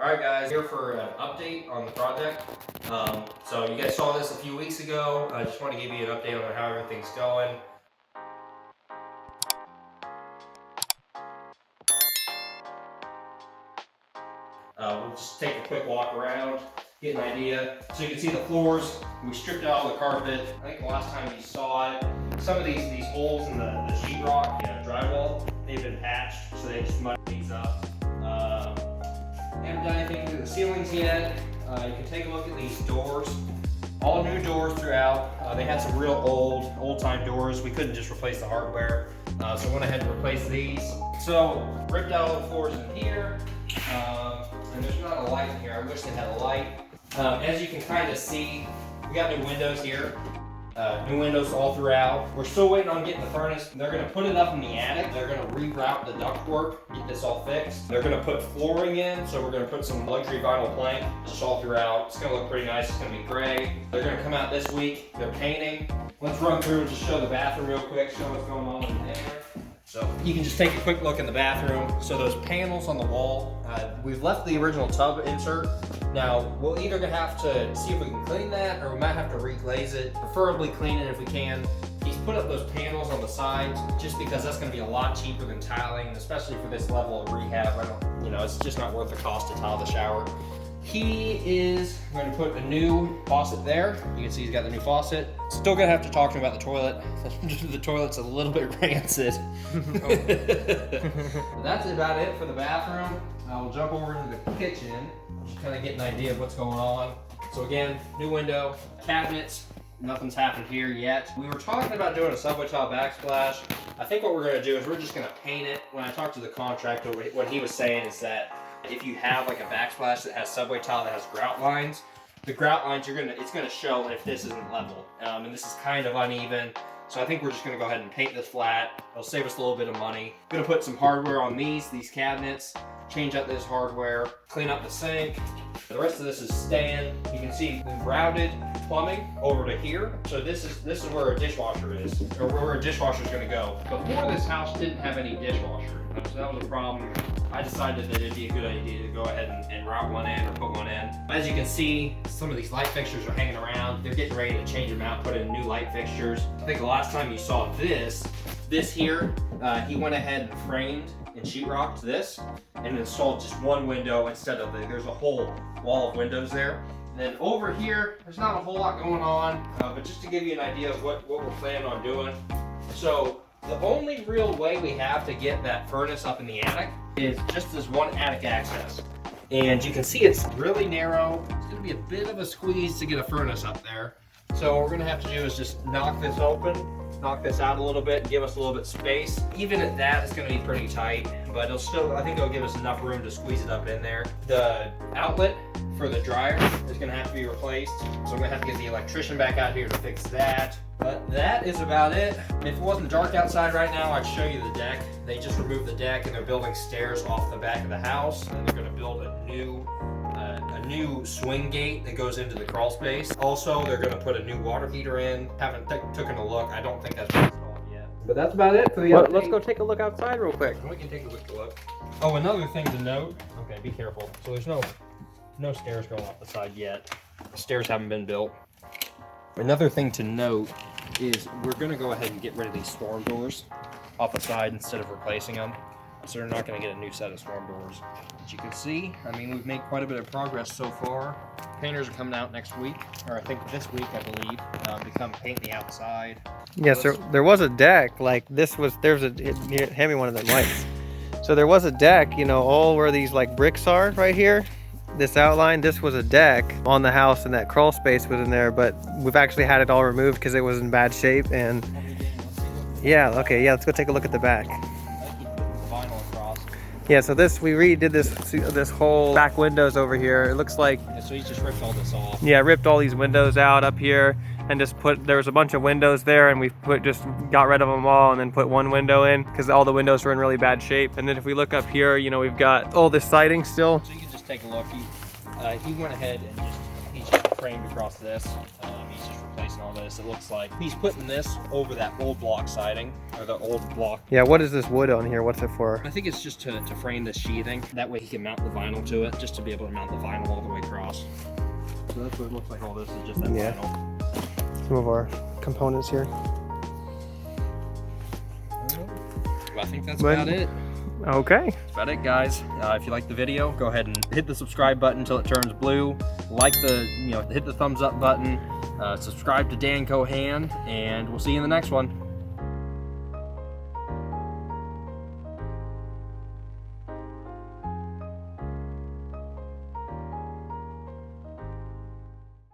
Alright guys, here for an update on the project. So you guys saw this a few weeks ago. I just want to give you an update on how everything's going. We'll just take a quick walk around, get an idea. So you can see the floors, we stripped out all the carpet. I think the last time you saw it, some of these holes in the sheetrock, drywall, they've been patched, so they just muddied these up. Haven't done anything to the ceilings yet. You can take a look at these doors. All new doors throughout. They had some real old-time doors. We couldn't just replace the hardware, so I went ahead and replaced these. So ripped out all the floors in here, and there's not a light in here. I wish they had a light. As you can kind of see, we got new windows here. New windows all throughout. We're still waiting on getting the furnace. They're going to put it up in the attic. They're going to reroute the ductwork, get this all fixed. They're going to put flooring in, so we're going to put some luxury vinyl plank just all throughout. It's going to look pretty nice. It's going to be gray. They're going to come out this week. They're painting. Let's run through and just show the bathroom real quick, show what's going on in there. So you can just take a quick look in the bathroom. So those panels on the wall, we've left the original tub insert. Now, we'll either have to see if we can clean that, or we might have to reglaze it, preferably clean it if we can. He's put up those panels on the sides just because that's going to be a lot cheaper than tiling, especially for this level of rehab. It's just not worth the cost to tile the shower. He is going to put a new faucet there. You can see he's got the new faucet. Still gonna have to talk to him about the toilet. The toilet's a little bit rancid. That's about it for the bathroom. We'll jump over to the kitchen. Just kind of get an idea of what's going on. So again, new window, cabinets. Nothing's happened here yet. We were talking about doing a subway tile backsplash. I think what we're gonna do is we're just gonna paint it. When I talked to the contractor, what he was saying is that if you have like a backsplash that has subway tile that has grout lines, the grout lines it's gonna show if this isn't level, and this is kind of uneven. So I think we're just gonna go ahead and paint this flat. It'll save us a little bit of money. Gonna put some hardware on these cabinets, change out this hardware, clean up the sink. The rest of this is staying. You can see we've routed plumbing over to here. So this is where a dishwasher is, or where a dishwasher is gonna go. Before, this house didn't have any dishwasher. So that was a problem. I decided that it'd be a good idea to go ahead and route one in or put one in. As you can see, some of these light fixtures are hanging around. They're getting ready to change them out, put in new light fixtures. I think the last time you saw this here, he went ahead and framed and sheetrocked this and installed just one window instead of there's a whole wall of windows there. And then over here, there's not a whole lot going on, but just to give you an idea of what we're planning on doing. So the only real way we have to get that furnace up in the attic is just this one attic access. And you can see it's really narrow. It's gonna be a bit of a squeeze to get a furnace up there. So what we're gonna have to do is just knock this open, knock this out a little bit, and give us a little bit of space. Even at that, it's gonna be pretty tight, but I think it'll give us enough room to squeeze it up in there. The outlet for the dryer is gonna have to be replaced. So I'm gonna have to get the electrician back out here to fix that. But that is about it. If it wasn't dark outside right now, I'd show you the deck. They just removed the deck and they're building stairs off the back of the house. And they're gonna build a new swing gate that goes into the crawl space. Also, they're gonna put a new water heater in. Haven't taken a look. I don't think that's been installed yet. But that's about it for the update. Let's go take a look outside real quick. We can take a quick look. Oh, another thing to note. Okay, be careful. So there's no stairs going off the side yet. The stairs haven't been built. Another thing to note is we're going to go ahead and get rid of these storm doors off the side instead of replacing them. So they're not going to get a new set of storm doors. As you can see, we've made quite a bit of progress so far. Painters are coming out next week, or I think this week, I believe, to come paint the outside. Yes, there was a deck like this was. Hand me one of them lights. So there was a deck, all where these like bricks are right here. This outline, this was a deck on the house, and that crawl space was in there, but we've actually had it all removed because it was in bad shape. And let's go take a look at the back. Yeah, so we redid this whole back windows over here. It looks like, so he just ripped all this off. Yeah, ripped all these windows out up here and just there was a bunch of windows there, and we just got rid of them all and then put one window in because all the windows were in really bad shape. And then if we look up here, we've got all this siding still. So you can just take a look. He went ahead and he just framed across this. He's just replacing all this, it looks like he's putting this over that old block siding, or the old block. Yeah, what is this wood on here? What's it for? I think it's just to frame the sheathing. That way he can mount the vinyl to it, just to be able to mount the vinyl all the way across. So that's what it looks like. All this is just that vinyl. Some of our components here. Well, I think that's about it. Okay. That's about it, guys. If you like the video, go ahead and hit the subscribe button until it turns blue. Like hit the thumbs up button. Subscribe to Dan Cohan, and we'll see you in the next one.